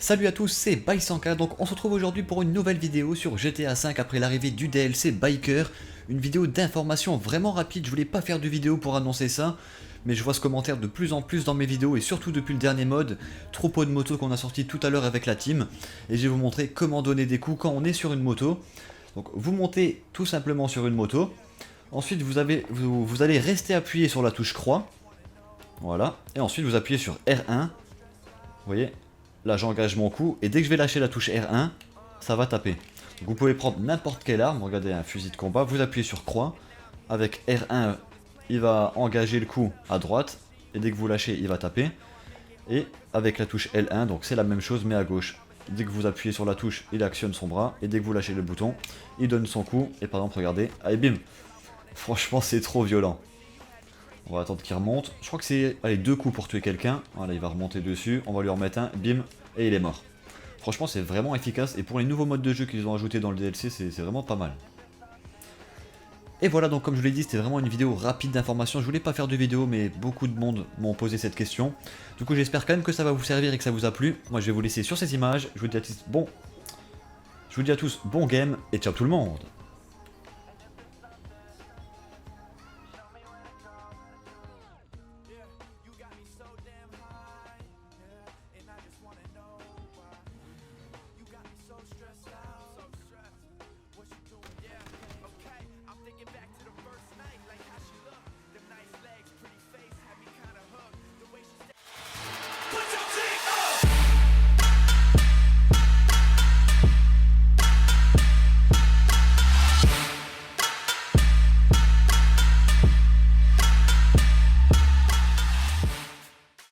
Salut à tous, c'est Baisanka, donc on se retrouve aujourd'hui pour une nouvelle vidéo sur GTA V après l'arrivée du DLC Biker. Une vidéo d'information vraiment rapide, je voulais pas faire de vidéo pour annoncer ça, mais je vois ce commentaire de plus en plus dans mes vidéos et surtout depuis le dernier mode, Troupeau de moto qu'on a sorti tout à l'heure avec la team. Et je vais vous montrer comment donner des coups quand on est sur une moto. Donc vous montez tout simplement sur une moto, ensuite vous allez rester appuyé sur la touche croix, voilà, et ensuite vous appuyez sur R1, vous voyez. Là j'engage mon coup et dès que je vais lâcher la touche R1, ça va taper. Donc vous pouvez prendre n'importe quelle arme, regardez un fusil de combat, vous appuyez sur croix, avec R1 il va engager le coup à droite, et dès que vous lâchez il va taper. Et avec la touche L1, donc c'est la même chose mais à gauche. Dès que vous appuyez sur la touche, il actionne son bras, et dès que vous lâchez le bouton, il donne son coup, et par exemple regardez, allez bim. Franchement c'est trop violent. On va attendre qu'il remonte. Je crois que c'est deux coups pour tuer quelqu'un. Voilà, il va remonter dessus. On va lui en remettre un. Bim. Et il est mort. Franchement, c'est vraiment efficace. Et pour les nouveaux modes de jeu qu'ils ont ajoutés dans le DLC, c'est vraiment pas mal. Et voilà, donc comme je vous l'ai dit, c'était vraiment une vidéo rapide d'information. Je voulais pas faire de vidéo, mais beaucoup de monde m'ont posé cette question. Du coup, j'espère quand même que ça va vous servir et que ça vous a plu. Moi, je vais vous laisser sur ces images. Je vous dis à tous bon game et ciao tout le monde.